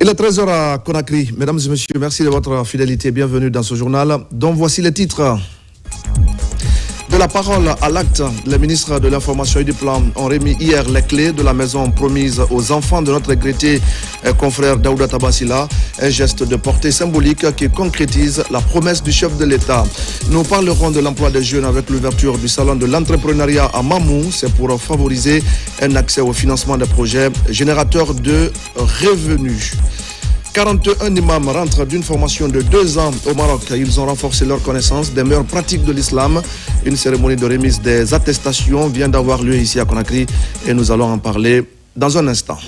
Il est 13h à Conakry. Mesdames et messieurs, merci de votre fidélité. Bienvenue dans ce journal dont voici les titres. De la parole à l'acte, les ministres de l'Information et du Plan ont remis hier les clés de la maison promise aux enfants de notre regretté confrère Daouda Tabassila, un geste de portée symbolique qui concrétise la promesse du chef de l'État. Nous parlerons de l'emploi des jeunes avec l'ouverture du salon de l'entrepreneuriat à Mamou. C'est pour favoriser un accès au financement des projets générateurs de revenus. 41 imams rentrent d'une formation de 2 ans au Maroc. Ils ont renforcé leur connaissance des meilleures pratiques de l'islam. Une cérémonie de remise des attestations vient d'avoir lieu ici à Conakry et nous allons en parler dans un instant.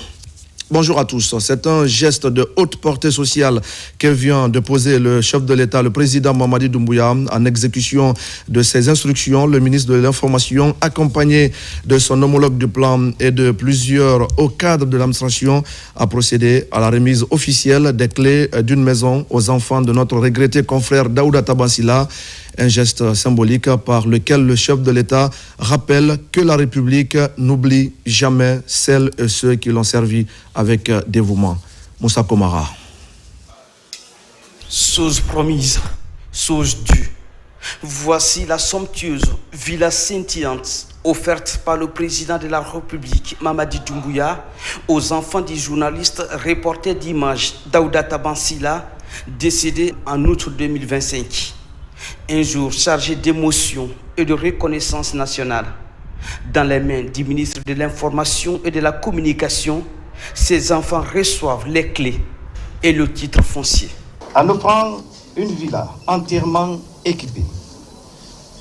Bonjour à tous. C'est un geste de haute portée sociale que vient de poser le chef de l'État, le président Mamadi Doumbouya, en exécution de ses instructions. Le ministre de l'Information, accompagné de son homologue du plan et de plusieurs hauts cadres de l'administration, a procédé à la remise officielle des clés d'une maison aux enfants de notre regretté confrère Daouda Tabassila. Un geste symbolique par lequel le chef de l'État rappelle que la République n'oublie jamais celles et ceux qui l'ont servi avec dévouement. Moussa Komara. Chose promise, chose due. Voici la somptueuse villa scintillante offerte par le président de la République, Mamadi Doumbouya, aux enfants du journaliste reporter d'images Daouda Tabassila, décédé en août 2025. Un jour chargé d'émotion et de reconnaissance nationale. Dans les mains du ministre de l'Information et de la Communication, ces enfants reçoivent les clés et le titre foncier. En offrant une villa entièrement équipée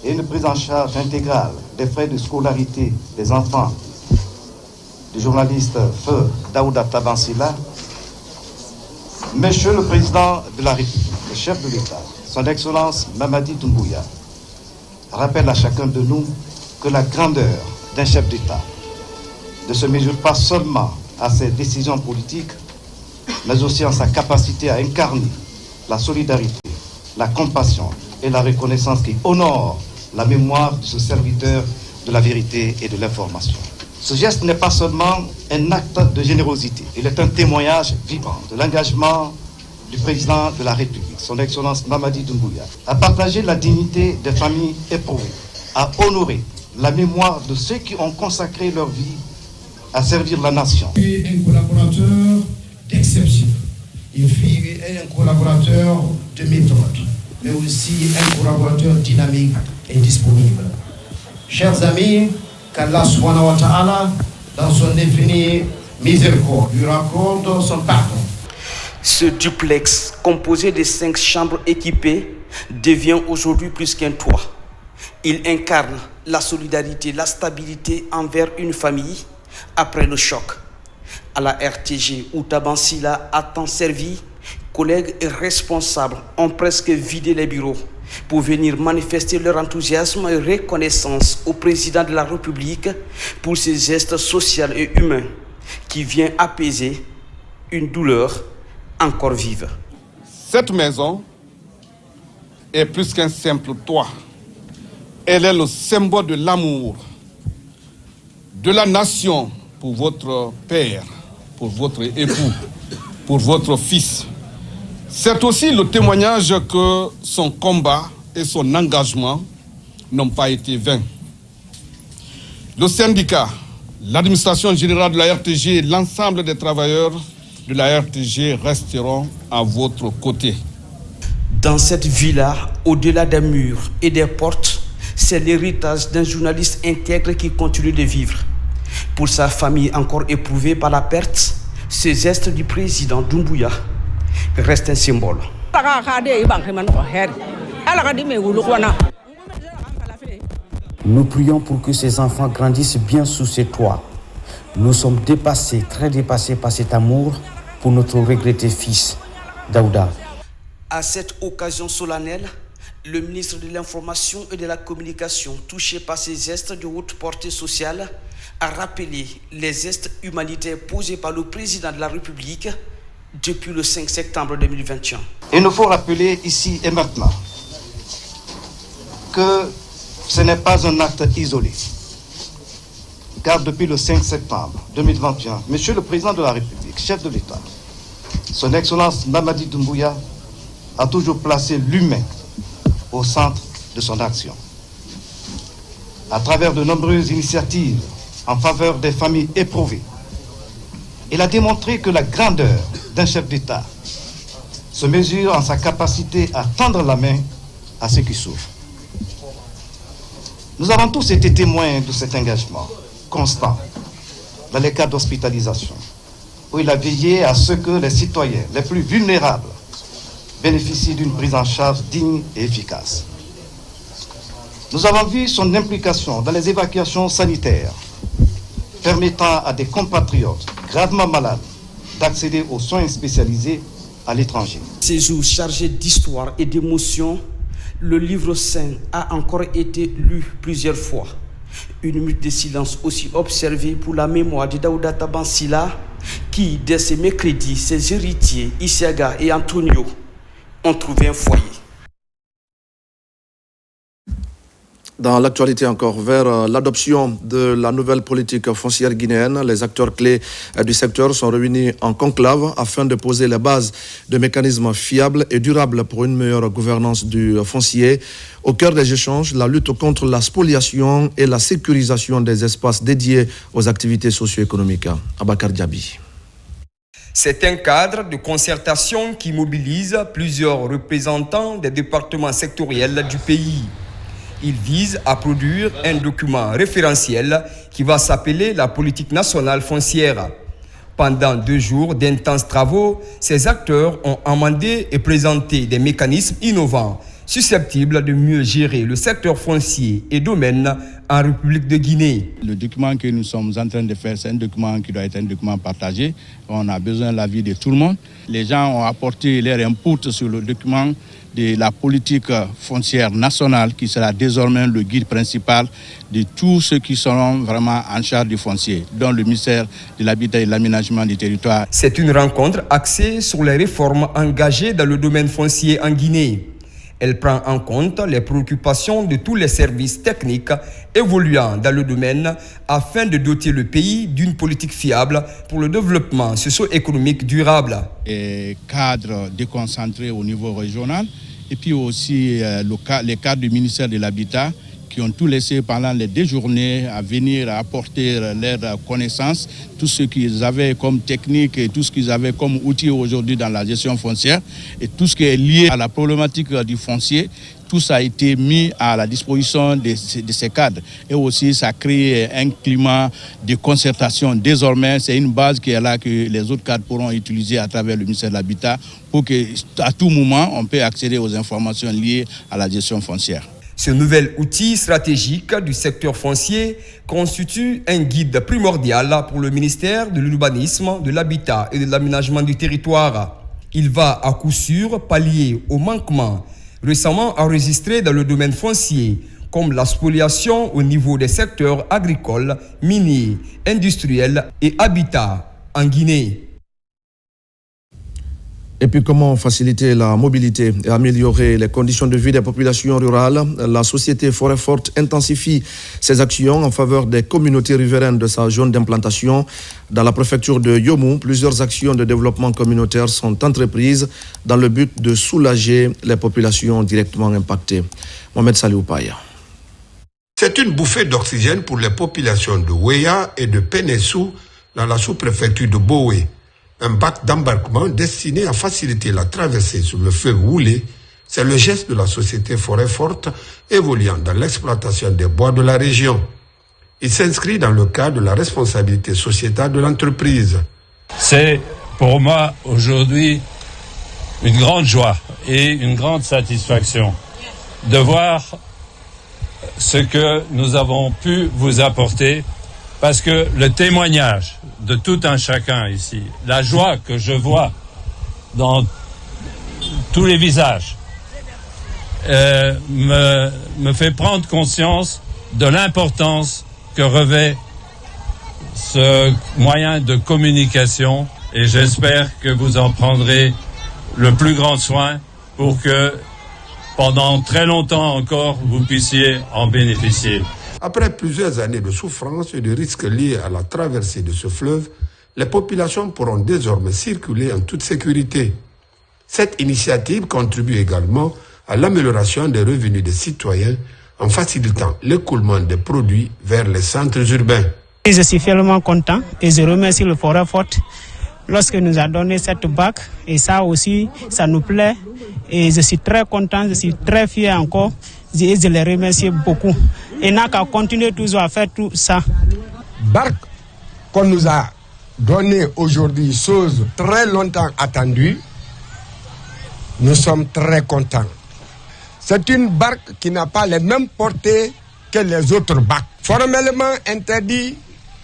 et une prise en charge intégrale des frais de scolarité des enfants du journaliste Feu Daouda Tabassila, Monsieur le Président de la République, le chef de l'État, Son Excellence Mamadi Doumbouya, rappelle à chacun de nous que la grandeur d'un chef d'État ne se mesure pas seulement à ses décisions politiques, mais aussi en sa capacité à incarner la solidarité, la compassion et la reconnaissance qui honorent la mémoire de ce serviteur de la vérité et de l'information. Ce geste n'est pas seulement un acte de générosité, il est un témoignage vivant de l'engagement du président de la République, son Excellence Mamadi Doumbouya, à partager la dignité des familles éprouvées, à honorer la mémoire de ceux qui ont consacré leur vie à servir la nation. Il fut un collaborateur d'exception, il fut un collaborateur de méthode, mais aussi un collaborateur dynamique et disponible. Chers amis, qu'Allah subhanahu wa ta'ala, dans son infinie miséricorde, lui raccorde son pardon. Ce duplex, composé de 5 chambres équipées, devient aujourd'hui plus qu'un toit. Il incarne la solidarité, la stabilité envers une famille après le choc. À la RTG où Tabassila a tant servi, collègues et responsables ont presque vidé les bureaux pour venir manifester leur enthousiasme et reconnaissance au président de la République pour ces gestes sociaux et humains qui vient apaiser une douleur encore vive. Cette maison est plus qu'un simple toit. Elle est le symbole de l'amour de la nation pour votre père, pour votre époux, pour votre fils. C'est aussi le témoignage que son combat et son engagement n'ont pas été vains. Le syndicat, l'administration générale de la RTG et l'ensemble des travailleurs de la RTG resteront à votre côté. Dans cette villa, au-delà des murs et des portes, c'est l'héritage d'un journaliste intègre qui continue de vivre. Pour sa famille encore éprouvée par la perte, ce geste du président Doumbouya reste un symbole. Nous prions pour que ces enfants grandissent bien sous ces toits. Nous sommes dépassés, très dépassés par cet amour pour notre regretté fils, Daouda. À cette occasion solennelle, le ministre de l'Information et de la Communication, touché par ces gestes de haute portée sociale, a rappelé les gestes humanitaires posés par le président de la République depuis le 5 septembre 2021. Il nous faut rappeler ici et maintenant que ce n'est pas un acte isolé. Car depuis le 5 septembre 2021, Monsieur le Président de la République, chef de l'État, Son Excellence Mamadi Doumbouya a toujours placé l'humain au centre de son action. À travers de nombreuses initiatives en faveur des familles éprouvées, il a démontré que la grandeur d'un chef d'État se mesure en sa capacité à tendre la main à ceux qui souffrent. Nous avons tous été témoins de cet engagement constant dans les cas d'hospitalisation, où il a veillé à ce que les citoyens les plus vulnérables bénéficient d'une prise en charge digne et efficace. Nous avons vu son implication dans les évacuations sanitaires, permettant à des compatriotes gravement malades d'accéder aux soins spécialisés à l'étranger. Ces jours chargés d'histoire et d'émotions, le livre saint a encore été lu plusieurs fois. Une minute de silence aussi observée pour la mémoire de Daouda Tabansila, qui, dès ce mercredi, ses héritiers, Isiaga et Antonio, ont trouvé un foyer. Dans l'actualité encore, vers l'adoption de la nouvelle politique foncière guinéenne, les acteurs clés du secteur sont réunis en conclave afin de poser les bases de mécanismes fiables et durables pour une meilleure gouvernance du foncier. Au cœur des échanges, la lutte contre la spoliation et la sécurisation des espaces dédiés aux activités socio-économiques. Abakar Diaby. C'est un cadre de concertation qui mobilise plusieurs représentants des départements sectoriels du pays. Il vise à produire un document référentiel qui va s'appeler la politique nationale foncière. Pendant 2 jours d'intenses travaux, ces acteurs ont amendé et présenté des mécanismes innovants susceptibles de mieux gérer le secteur foncier et domaine en République de Guinée. Le document que nous sommes en train de faire, c'est un document qui doit être un document partagé. On a besoin de l'avis de tout le monde. Les gens ont apporté leur input sur le document de la politique foncière nationale qui sera désormais le guide principal de tous ceux qui seront vraiment en charge du foncier, dont le ministère de l'Habitat et de l'Aménagement du territoire. C'est une rencontre axée sur les réformes engagées dans le domaine foncier en Guinée. Elle prend en compte les préoccupations de tous les services techniques évoluant dans le domaine afin de doter le pays d'une politique fiable pour le développement socio-économique durable. Et cadre déconcentré au niveau régional et puis aussi les cadres du ministère de l'Habitat qui ont tout laissé pendant les 2 journées à venir apporter leurs connaissances, tout ce qu'ils avaient comme technique et tout ce qu'ils avaient comme outil aujourd'hui dans la gestion foncière et tout ce qui est lié à la problématique du foncier. Tout ça a été mis à la disposition de ces cadres. Et aussi, ça crée un climat de concertation. Désormais, c'est une base qui est là que les autres cadres pourront utiliser à travers le ministère de l'Habitat pour qu'à tout moment, on puisse accéder aux informations liées à la gestion foncière. Ce nouvel outil stratégique du secteur foncier constitue un guide primordial pour le ministère de l'Urbanisme, de l'Habitat et de l'Aménagement du territoire. Il va à coup sûr pallier aux manquements récemment enregistrés dans le domaine foncier, comme la spoliation au niveau des secteurs agricoles, miniers, industriels et habitat en Guinée. Et puis comment faciliter la mobilité et améliorer les conditions de vie des populations rurales? La société Forêt Forte intensifie ses actions en faveur des communautés riveraines de sa zone d'implantation. Dans la préfecture de Yomou, plusieurs actions de développement communautaire sont entreprises dans le but de soulager les populations directement impactées. Mohamed Saliou Paya. C'est une bouffée d'oxygène pour les populations de Ouéa et de Pénessou dans la sous-préfecture de Boé. Un bac d'embarquement destiné à faciliter la traversée sur le fleuve Woulé, c'est le geste de la société Forêt Forte évoluant dans l'exploitation des bois de la région. Il s'inscrit dans le cadre de la responsabilité sociétale de l'entreprise. C'est pour moi aujourd'hui une grande joie et une grande satisfaction de voir ce que nous avons pu vous apporter, parce que le témoignage de tout un chacun ici, la joie que je vois dans tous les visages, me fait prendre conscience de l'importance que revêt ce moyen de communication, et j'espère que vous en prendrez le plus grand soin pour que pendant très longtemps encore vous puissiez en bénéficier. Après plusieurs années de souffrance et de risques liés à la traversée de ce fleuve, les populations pourront désormais circuler en toute sécurité. Cette initiative contribue également à l'amélioration des revenus des citoyens en facilitant l'écoulement des produits vers les centres urbains. Je suis finalement content et je remercie le Forêt Forte lorsque nous a donné cette bac, et ça aussi, ça nous plaît et je suis très content, je suis très fier encore et je les remercie beaucoup. Et n'a qu'à continuer toujours à faire tout ça. Bac qu'on nous a donné aujourd'hui, chose très longtemps attendue, nous sommes très contents. C'est une barque qui n'a pas les mêmes portées que les autres barques. Formellement interdit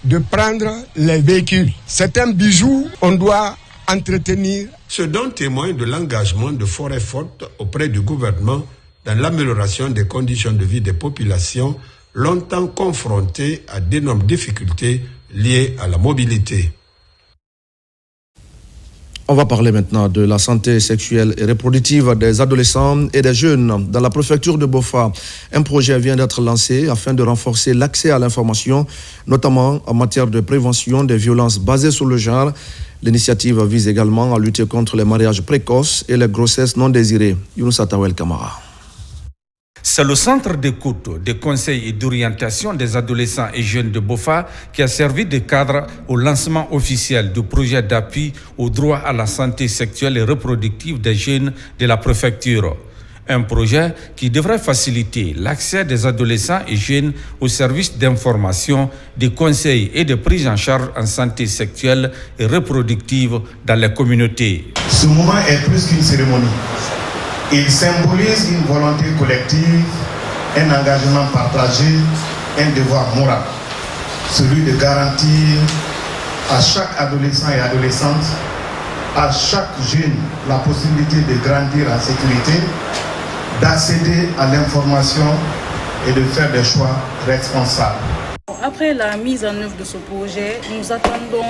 de prendre les véhicules. C'est un bijou, on doit entretenir. Ce dont témoigne de l'engagement de Forêt Forte auprès du gouvernement dans l'amélioration des conditions de vie des populations longtemps confrontées à d'énormes difficultés liées à la mobilité. On va parler maintenant de la santé sexuelle et reproductive des adolescents et des jeunes. Dans la préfecture de Bofa, un projet vient d'être lancé afin de renforcer l'accès à l'information, notamment en matière de prévention des violences basées sur le genre. L'initiative vise également à lutter contre les mariages précoces et les grossesses non désirées. Younous Atawel Kamara. C'est le centre d'écoute, de conseil et d'orientation des adolescents et jeunes de Bofa qui a servi de cadre au lancement officiel du projet d'appui au droit à la santé sexuelle et reproductive des jeunes de la préfecture. Un projet qui devrait faciliter l'accès des adolescents et jeunes aux services d'information, de conseil et de prise en charge en santé sexuelle et reproductive dans les communautés. Ce moment est plus qu'une cérémonie. Il symbolise une volonté collective, un engagement partagé, un devoir moral, celui de garantir à chaque adolescent et adolescente, à chaque jeune, la possibilité de grandir en sécurité, d'accéder à l'information et de faire des choix responsables. Après la mise en œuvre de ce projet, nous attendons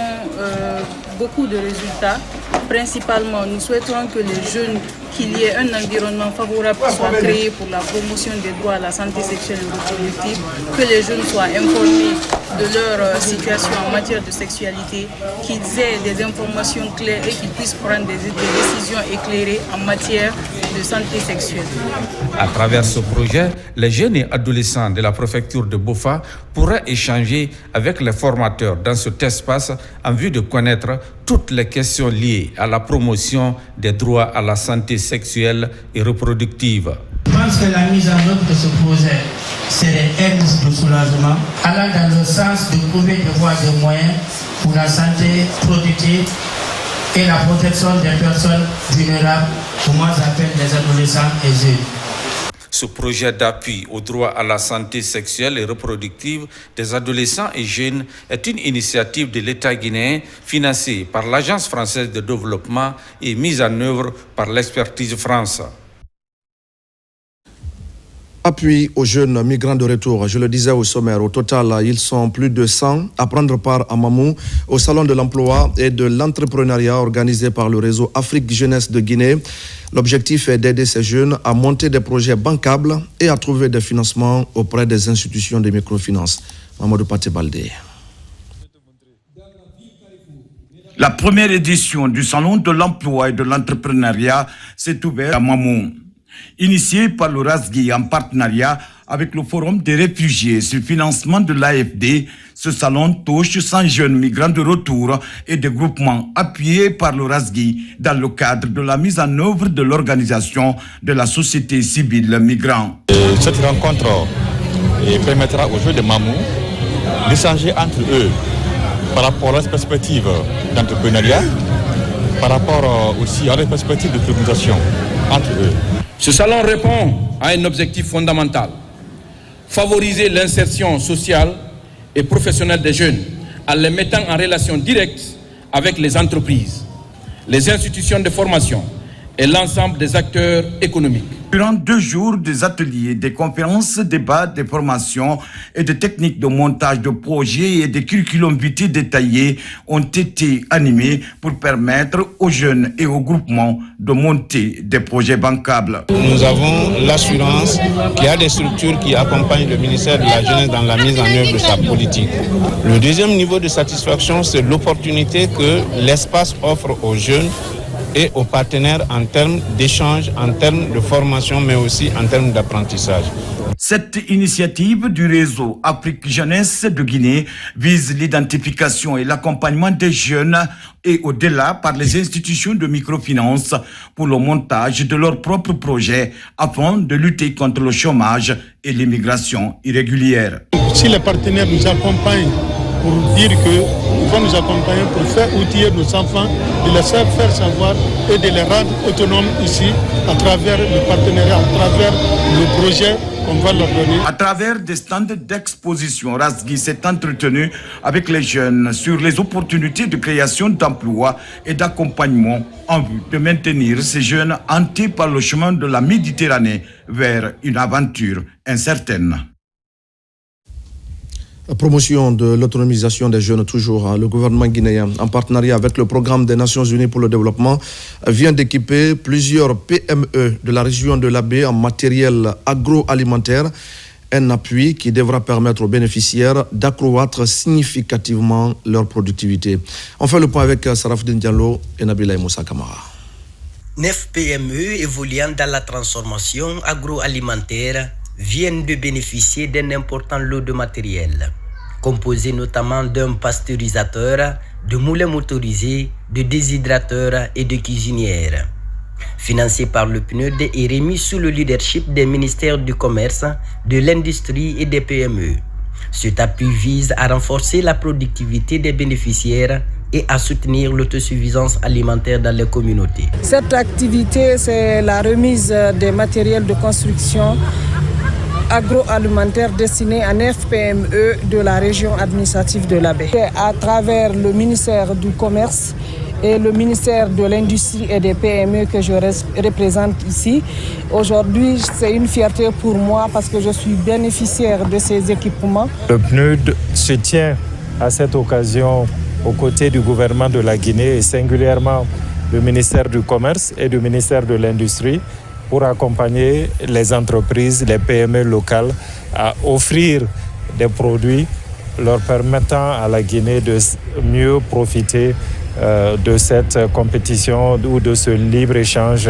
beaucoup de résultats. Principalement, nous souhaitons que les jeunes, qu'il y ait un environnement favorable qui soit créé pour la promotion des droits à la santé sexuelle et reproductive, que les jeunes soient informés de leur situation en matière de sexualité, qu'ils aient des informations claires et qu'ils puissent prendre des décisions éclairées en matière de santé sexuelle. À travers ce projet, les jeunes et adolescents de la préfecture de Bofa pourraient échanger avec les formateurs dans cet espace en vue de connaître toutes les questions liées à la promotion des droits à la santé sexuelle et reproductive. Je pense que la mise en œuvre de ce projet serait un de soulagement, allant dans le sens de trouver des voies et moyens pour la santé reproductive et la protection des personnes vulnérables, que moi j'appelle les adolescents et jeunes. Ce projet d'appui au droit à la santé sexuelle et reproductive des adolescents et jeunes est une initiative de l'État guinéen financée par l'Agence française de développement et mise en œuvre par l'Expertise France. Appui aux jeunes migrants de retour. Je le disais au sommaire, au total, ils sont plus de 100 à prendre part à Mamou au Salon de l'emploi et de l'entrepreneuriat organisé par le réseau Afrique Jeunesse de Guinée. L'objectif est d'aider ces jeunes à monter des projets bancables et à trouver des financements auprès des institutions de microfinance. Mamadou Paté Baldé. La première édition du Salon de l'emploi et de l'entrepreneuriat s'est ouverte à Mamou. Initié par le RASGI en partenariat avec le Forum des réfugiés sur financement de l'AFD, ce salon touche 100 jeunes migrants de retour et des groupements appuyés par le RASGI dans le cadre de la mise en œuvre de l'organisation de la société civile migrant. Cette rencontre permettra aux jeunes de Mamou d'échanger entre eux par rapport à la perspective d'entrepreneuriat, par rapport aussi à la perspective de communication entre eux. Ce salon répond à un objectif fondamental, favoriser l'insertion sociale et professionnelle des jeunes en les mettant en relation directe avec les entreprises, les institutions de formation et l'ensemble des acteurs économiques. Durant 2 jours, des ateliers, des conférences, débats, des formations et des techniques de montage de projets et des curriculums vitae détaillés ont été animés pour permettre aux jeunes et aux groupements de monter des projets bancables. Nous avons l'assurance qu'il y a des structures qui accompagnent le ministère de la Jeunesse dans la mise en œuvre de sa politique. Le deuxième niveau de satisfaction, c'est l'opportunité que l'espace offre aux jeunes et aux partenaires en termes d'échange, en termes de formation, mais aussi en termes d'apprentissage. Cette initiative du réseau Afrique Jeunesse de Guinée vise l'identification et l'accompagnement des jeunes et au-delà par les institutions de microfinance pour le montage de leurs propres projets afin de lutter contre le chômage et l'immigration irrégulière. Si les partenaires nous accompagnent pour dire qu'ils vont nous accompagner pour faire outiller nos enfants, de les faire savoir et de les rendre autonomes ici à travers le partenariat, à travers le projet qu'on va leur donner. À travers des stands d'exposition, Razgui s'est entretenu avec les jeunes sur les opportunités de création d'emplois et d'accompagnement en vue de maintenir ces jeunes hantés par le chemin de la Méditerranée vers une aventure incertaine. Promotion de l'autonomisation des jeunes toujours. Le gouvernement guinéen, en partenariat avec le programme des Nations Unies pour le développement, vient d'équiper plusieurs PME de la région de l'Abbé en matériel agroalimentaire. Un appui qui devra permettre aux bénéficiaires d'accroître significativement leur productivité. On fait le point avec Sarafdin Diallo et Nabila Moussa Kamara. 9 PME évoluant dans la transformation agroalimentaire viennent de bénéficier d'un important lot de matériel, composé notamment d'un pasteurisateur, de moulins motorisés, de déshydrateurs et de cuisinières. Financé par le PNUD et remis sous le leadership des ministères du Commerce, de l'Industrie et des PME. Cet appui vise à renforcer la productivité des bénéficiaires et à soutenir l'autosuffisance alimentaire dans les communautés. Cette activité, c'est la remise des matériels de construction agroalimentaire destinés à 9 PME de la région administrative de l'Abbé. À travers le ministère du Commerce et le ministère de l'Industrie et des PME que je représente ici. Aujourd'hui, c'est une fierté pour moi parce que je suis bénéficiaire de ces équipements. Le PNUD se tient à cette occasion aux côtés du gouvernement de la Guinée et singulièrement le ministère du Commerce et du ministère de l'Industrie pour accompagner les entreprises, les PME locales à offrir des produits leur permettant à la Guinée de mieux profiter de cette compétition ou de ce libre-échange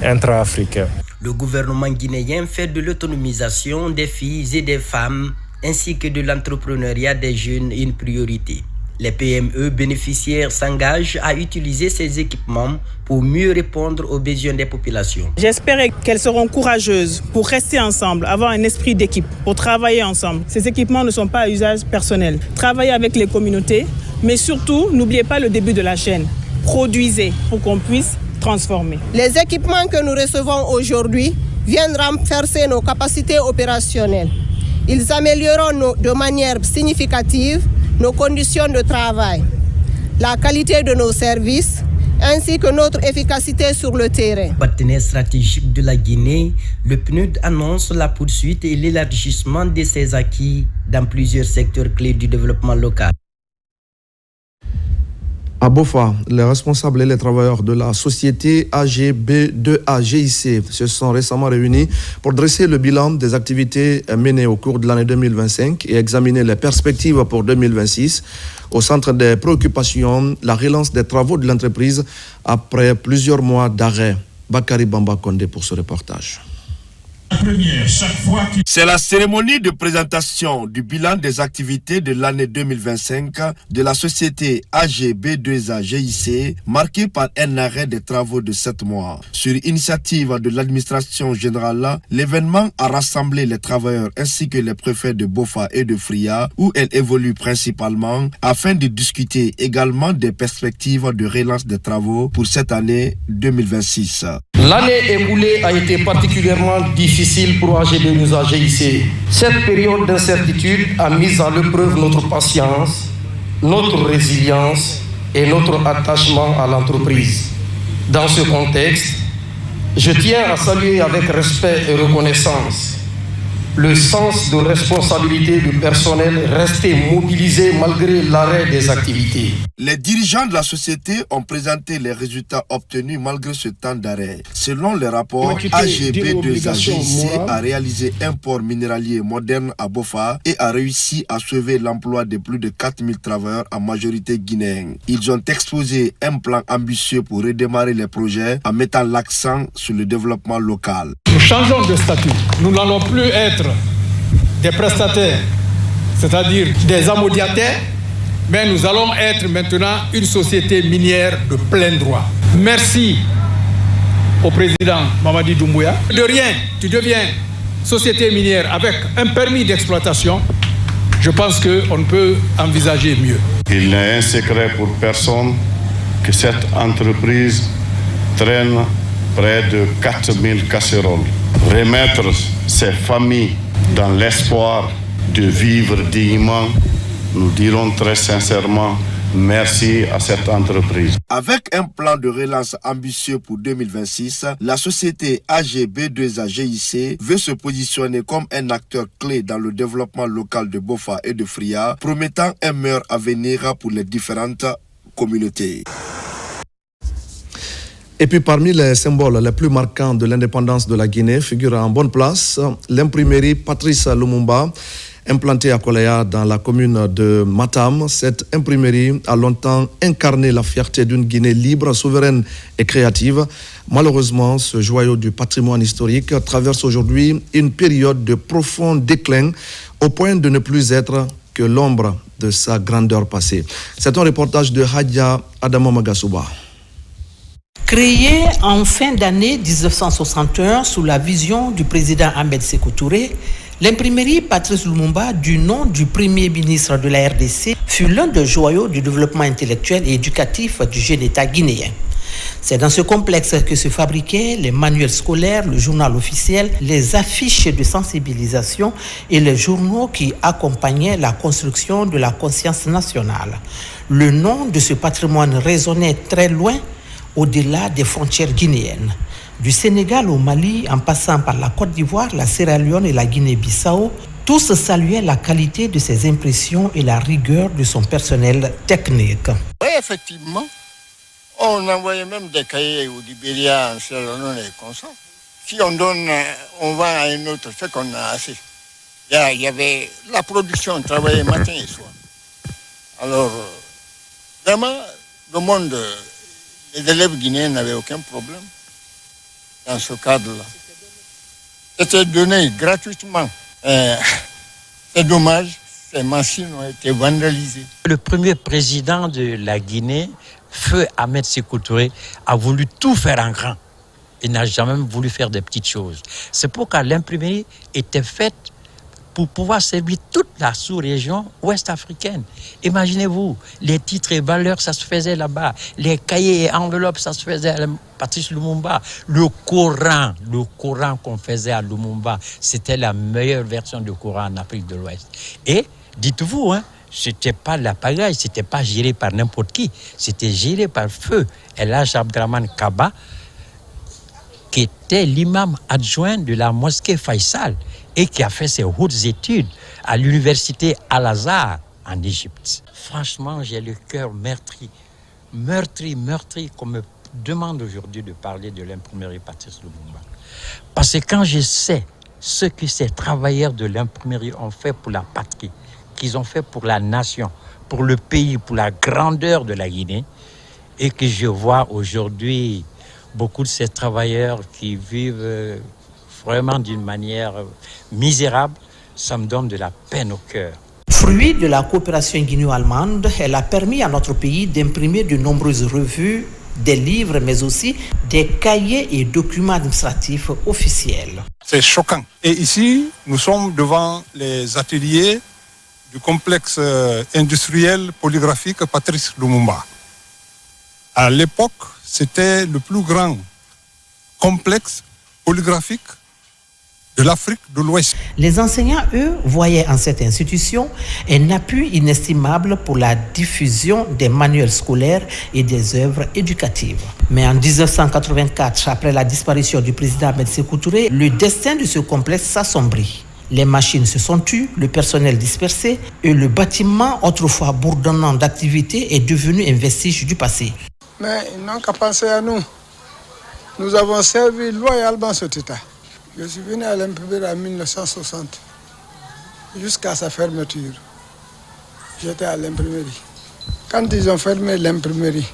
intra-africain. Le gouvernement guinéen fait de l'autonomisation des filles et des femmes ainsi que de l'entrepreneuriat des jeunes une priorité. Les PME bénéficiaires s'engagent à utiliser ces équipements pour mieux répondre aux besoins des populations. J'espère qu'elles seront courageuses pour rester ensemble, avoir un esprit d'équipe, pour travailler ensemble. Ces équipements ne sont pas à usage personnel. Travaillez avec les communautés, mais surtout, n'oubliez pas le début de la chaîne. Produisez pour qu'on puisse transformer. Les équipements que nous recevons aujourd'hui viennent renforcer nos capacités opérationnelles. Ils amélioreront de manière significative nos conditions de travail, la qualité de nos services, ainsi que notre efficacité sur le terrain. Partenaire stratégique de la Guinée, le PNUD annonce la poursuite et l'élargissement de ses acquis dans plusieurs secteurs clés du développement local. À Bofa, les responsables et les travailleurs de la société AGB2A-GIC se sont récemment réunis pour dresser le bilan des activités menées au cours de l'année 2025 et examiner les perspectives pour 2026. Au centre des préoccupations, la relance des travaux de l'entreprise après plusieurs mois d'arrêt. Bakary Bamba Kondé pour ce reportage. C'est la cérémonie de présentation du bilan des activités de l'année 2025 de la société AGB2A-GIC, marquée par un arrêt des travaux de 7 mois. Sur initiative de l'administration générale, l'événement a rassemblé les travailleurs ainsi que les préfets de Bofa et de Fria, où elle évolue principalement, afin de discuter également des perspectives de relance des travaux pour cette année 2026. L'année écoulée a été particulièrement difficile pour AGB2A-GIC. Cette période d'incertitude a mis à l'épreuve notre patience, notre résilience et notre attachement à l'entreprise. Dans ce contexte, Je tiens à saluer avec respect et reconnaissance le sens de responsabilité du personnel resté mobilisé malgré l'arrêt des activités. Les dirigeants de la société ont présenté les résultats obtenus malgré ce temps d'arrêt. Selon les rapports, AGB2AGIC a réalisé un port minéralier moderne à Bofa et a réussi à sauver l'emploi de plus de 4000 travailleurs en majorité guinéens. Ils ont exposé un plan ambitieux pour redémarrer les projets en mettant l'accent sur le développement local. Nous changeons de statut. Nous n'allons plus être des prestataires, c'est-à-dire des amodiataires, mais nous allons être maintenant une société minière de plein droit. Merci au président Mamadi Doumbouya. De rien, tu deviens société minière avec un permis d'exploitation. Je pense qu'on ne peut envisager mieux. Il n'est un secret pour personne que cette entreprise traîne près de 4000 casseroles. Remettre ces familles dans l'espoir de vivre dignement, nous dirons très sincèrement merci à cette entreprise. Avec un plan de relance ambitieux pour 2026, la société AGB2AGIC veut se positionner comme un acteur clé dans le développement local de Bofa et de Fria, promettant un meilleur avenir pour les différentes communautés. Et puis parmi les symboles les plus marquants de l'indépendance de la Guinée figure en bonne place l'imprimerie Patrice Lumumba, implantée à Kolea dans la commune de Matam. Cette imprimerie a longtemps incarné la fierté d'une Guinée libre, souveraine et créative. Malheureusement, ce joyau du patrimoine historique traverse aujourd'hui une période de profond déclin au point de ne plus être que l'ombre de sa grandeur passée. C'est un reportage de Hadja Adama Magasuba. Créée en fin d'année 1961 sous la vision du président Ahmed Sékou Touré, l'imprimerie Patrice Lumumba, du nom du premier ministre de la RDC, fut l'un des joyaux du développement intellectuel et éducatif du jeune État guinéen. C'est dans ce complexe que se fabriquaient les manuels scolaires, le journal officiel, les affiches de sensibilisation et les journaux qui accompagnaient la construction de la conscience nationale. Le nom de ce patrimoine résonnait très loin, au-delà des frontières guinéennes. Du Sénégal au Mali, en passant par la Côte d'Ivoire, la Sierra Leone et la Guinée-Bissau, tous saluaient la qualité de ses impressions et la rigueur de son personnel technique. Oui, effectivement. On envoyait même des cahiers au Libéria, en Sierra Leone et comme ça. Si on donne, on vend à un autre, c'est qu'on a assez. Il y avait la production, on travaillait matin et soir. Alors, vraiment, le monde... Les élèves guinéens n'avaient aucun problème dans ce cadre-là. C'était donné gratuitement. C'est dommage, ces machines ont été vandalisées. Le premier président de la Guinée, Feu Ahmed Sékou Touré, a voulu tout faire en grand. Il n'a jamais voulu faire des petites choses. C'est pourquoi l'imprimerie était faite pour pouvoir servir toute la sous-région ouest-africaine. Imaginez-vous, les titres et valeurs, ça se faisait là-bas. Les cahiers et enveloppes, ça se faisait à Patrice Lumumba. Le Coran qu'on faisait à Lumumba, c'était la meilleure version du Coran en Afrique de l'Ouest. Et, dites-vous, c'était pas la pagaille, c'était pas géré par n'importe qui. C'était géré par Feu El Hadj Abdraman Kaba, qui était l'imam adjoint de la mosquée Faisal et qui a fait ses hautes études à l'université Al-Azhar en Égypte. Franchement, j'ai le cœur meurtri qu'on me demande aujourd'hui de parler de l'imprimerie Patrice Lumumba. Parce que quand je sais ce que ces travailleurs de l'imprimerie ont fait pour la patrie, qu'ils ont fait pour la nation, pour le pays, pour la grandeur de la Guinée, et que je vois aujourd'hui beaucoup de ces travailleurs qui vivent vraiment d'une manière misérable, ça me donne de la peine au cœur. Fruit de la coopération guinéo-allemande, elle a permis à notre pays d'imprimer de nombreuses revues, des livres, mais aussi des cahiers et documents administratifs officiels. C'est choquant. Et ici, nous sommes devant les ateliers du complexe industriel polygraphique Patrice Lumumba. À l'époque, c'était le plus grand complexe polygraphique de l'Afrique de l'Ouest. Les enseignants, eux, voyaient en cette institution un appui inestimable pour la diffusion des manuels scolaires et des œuvres éducatives. Mais en 1984, après la disparition du président Ahmed Sékou Touré, le destin de ce complexe s'assombrit. Les machines se sont tues, le personnel dispersé et le bâtiment, autrefois bourdonnant d'activité, est devenu un vestige du passé. Mais ils n'ont qu'à penser à nous. Nous avons servi loyalement cet État. Je suis venu à l'imprimerie en 1960, jusqu'à sa fermeture. J'étais à l'imprimerie. Quand ils ont fermé l'imprimerie,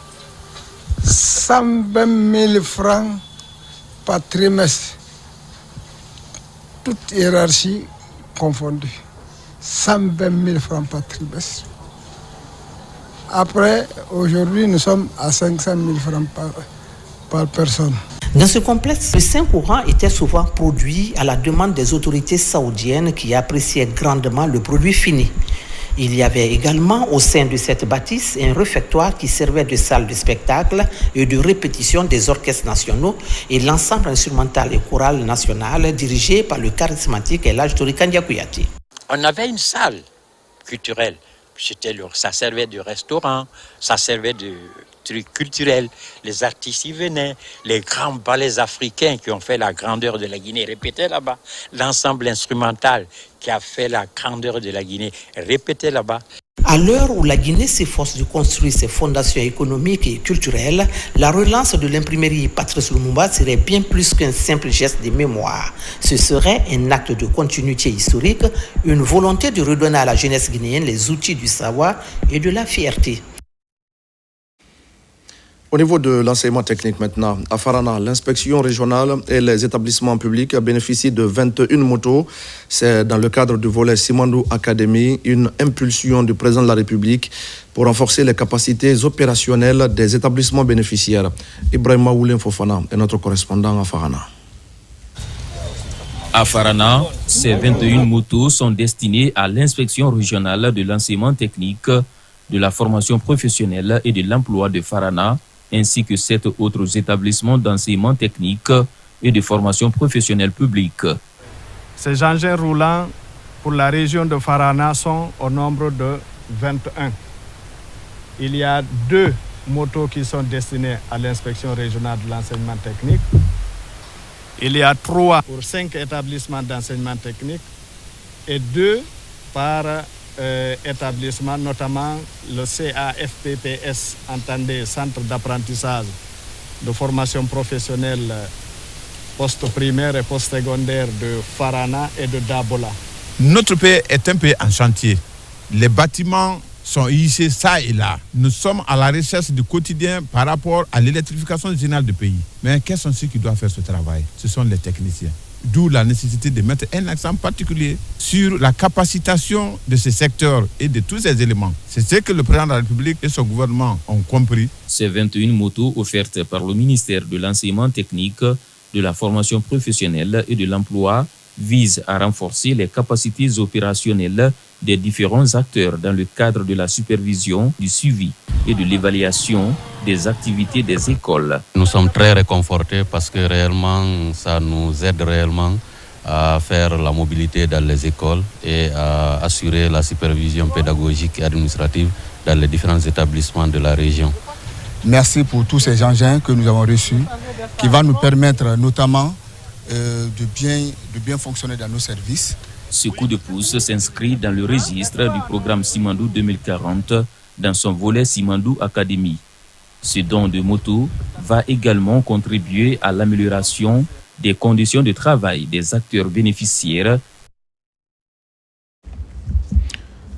120 000 francs par trimestre, toute hiérarchie confondue. 120 000 francs par trimestre. Après, aujourd'hui, nous sommes à 500 000 francs par personne. Dans ce complexe, le Saint-Courant était souvent produit à la demande des autorités saoudiennes qui appréciaient grandement le produit fini. Il y avait également au sein de cette bâtisse un réfectoire qui servait de salle de spectacle et de répétition des orchestres nationaux et l'ensemble instrumental et choral national dirigé par le charismatique El Hadj Touri Kandia Kouyaté. On avait une salle culturelle. Ça servait de restaurant, ça servait de trucs culturels. Les artistes y venaient, les grands ballets africains qui ont fait la grandeur de la Guinée répétaient là-bas. L'ensemble instrumental qui a fait la grandeur de la Guinée répétait là-bas. À l'heure où la Guinée s'efforce de construire ses fondations économiques et culturelles, la relance de l'imprimerie Patrice Lumumba serait bien plus qu'un simple geste de mémoire. Ce serait un acte de continuité historique, une volonté de redonner à la jeunesse guinéenne les outils du savoir et de la fierté. Au niveau de l'enseignement technique maintenant, à Farana, l'inspection régionale et les établissements publics bénéficient de 21 motos. C'est dans le cadre du volet Simandou Academy, une impulsion du président de la République pour renforcer les capacités opérationnelles des établissements bénéficiaires. Ibrahima Oulin Fofana est notre correspondant à Farana. À Farana, ces 21 motos sont destinées à l'inspection régionale de l'enseignement technique, de la formation professionnelle et de l'emploi de Farana, ainsi que 7 autres établissements d'enseignement technique et de formation professionnelle publique. Ces engins roulants pour la région de Farana sont au nombre de 21. Il y a 2 motos qui sont destinées à l'inspection régionale de l'enseignement technique. Il y a 3 pour 5 établissements d'enseignement technique et 2 par établissement, notamment le CAFPPS, entendez, Centre d'apprentissage de formation professionnelle post-primaire et post-secondaire de Farana et de Dabola. Notre pays est un pays en chantier. Les bâtiments sont hissés ça et là. Nous sommes à la recherche du quotidien par rapport à l'électrification générale du pays. Mais quels sont ceux qui doivent faire ce travail? Ce sont les techniciens. D'où la nécessité de mettre un accent particulier sur la capacitation de ces secteurs et de tous ces éléments. C'est ce que le président de la République et son gouvernement ont compris. Ces 21 motos offertes par le ministère de l'enseignement technique, de la formation professionnelle et de l'emploi visent à renforcer les capacités opérationnelles des différents acteurs dans le cadre de la supervision, du suivi et de l'évaluation des activités des écoles. Nous sommes très réconfortés parce que réellement, ça nous aide réellement à faire la mobilité dans les écoles et à assurer la supervision pédagogique et administrative dans les différents établissements de la région. Merci pour tous ces engins que nous avons reçus, qui vont nous permettre notamment de bien fonctionner dans nos services. Ce coup de pouce s'inscrit dans le registre du programme Simandou 2040 dans son volet Simandou Academy. Ce don de moto va également contribuer à l'amélioration des conditions de travail des acteurs bénéficiaires.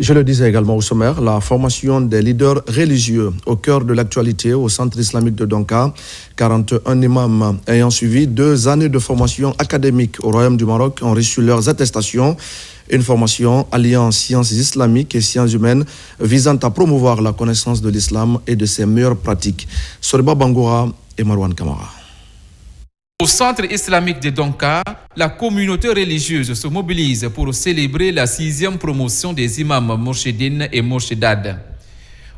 Je le disais également au sommaire, la formation des leaders religieux au cœur de l'actualité au centre islamique de Donka. 41 imams ayant suivi 2 années de formation académique au Royaume du Maroc ont reçu leurs attestations. Une formation alliant sciences islamiques et sciences humaines visant à promouvoir la connaissance de l'islam et de ses meilleures pratiques. Soriba Bangoura et Marwan Kamara. Au centre islamique de Donka, la communauté religieuse se mobilise pour célébrer la 6e promotion des imams Mourchidines et Mourchidades.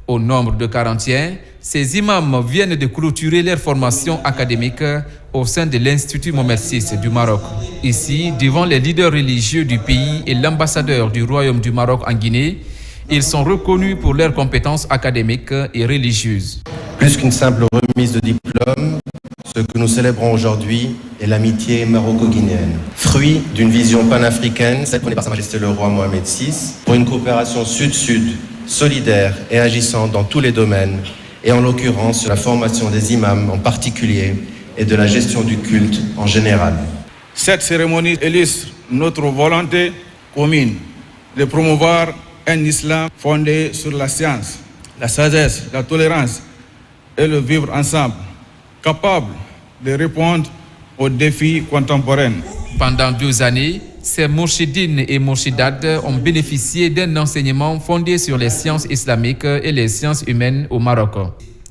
Au nombre de 41, Ces imams viennent de clôturer leur formation académique au sein de l'Institut Mohamed VI du Maroc. Ici, devant les leaders religieux du pays et l'ambassadeur du Royaume du Maroc en Guinée, ils sont reconnus pour leurs compétences académiques et religieuses. Plus qu'une simple remise de diplôme, ce que nous célébrons aujourd'hui est l'amitié maroco-guinéenne, fruit d'une vision panafricaine, celle prônée par Sa Majesté le Roi Mohamed VI, pour une coopération sud-sud, solidaire et agissante dans tous les domaines, et en l'occurrence la formation des imams en particulier et de la gestion du culte en général. Cette cérémonie illustre notre volonté commune de promouvoir un islam fondé sur la science, la sagesse, la tolérance et le vivre ensemble, capable de répondre aux défis contemporains. Pendant 2 années, ces mourchidines et mourchidades ont bénéficié d'un enseignement fondé sur les sciences islamiques et les sciences humaines au Maroc.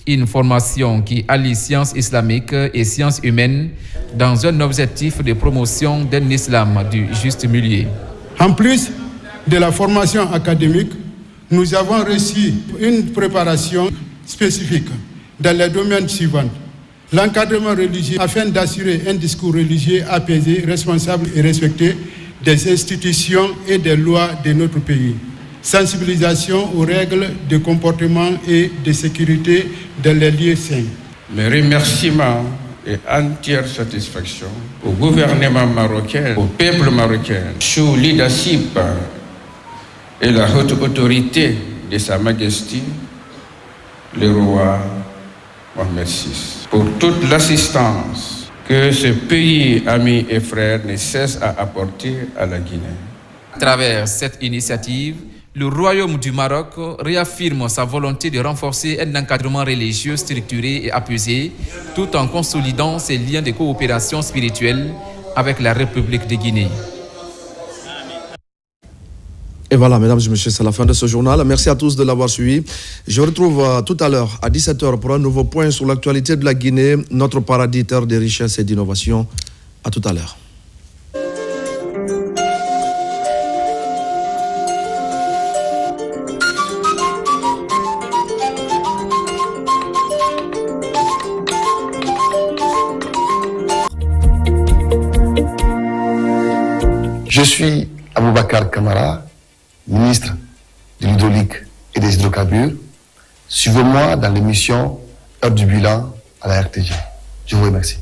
Une formation qui allie sciences islamiques et sciences humaines dans un objectif de promotion d'un islam du juste milieu. En plus de la formation académique, nous avons reçu une préparation spécifique dans les domaines suivants. L'encadrement religieux afin d'assurer un discours religieux apaisé, responsable et respecté des institutions et des lois de notre pays. Sensibilisation aux règles de comportement et de sécurité dans les lieux saints. Mes remerciements et entière satisfaction au gouvernement marocain, au peuple marocain, sous leadership et la haute autorité de Sa Majesté, le roi Mohamed VI, pour toute l'assistance que ce pays, ami et frère, ne cesse à apporter à la Guinée. À travers cette initiative, le Royaume du Maroc réaffirme sa volonté de renforcer un encadrement religieux structuré et apaisé, tout en consolidant ses liens de coopération spirituelle avec la République de Guinée. Et voilà, mesdames et messieurs, c'est la fin de ce journal. Merci à tous de l'avoir suivi. Je vous retrouve tout à l'heure à 17h pour un nouveau point sur l'actualité de la Guinée, notre paradis terre de richesse et d'innovation. À tout à l'heure. Je suis Aboubakar Kamara, ministre de l'hydraulique et des hydrocarbures. Suivez-moi dans l'émission Heure du bilan à la RTG. Je vous remercie.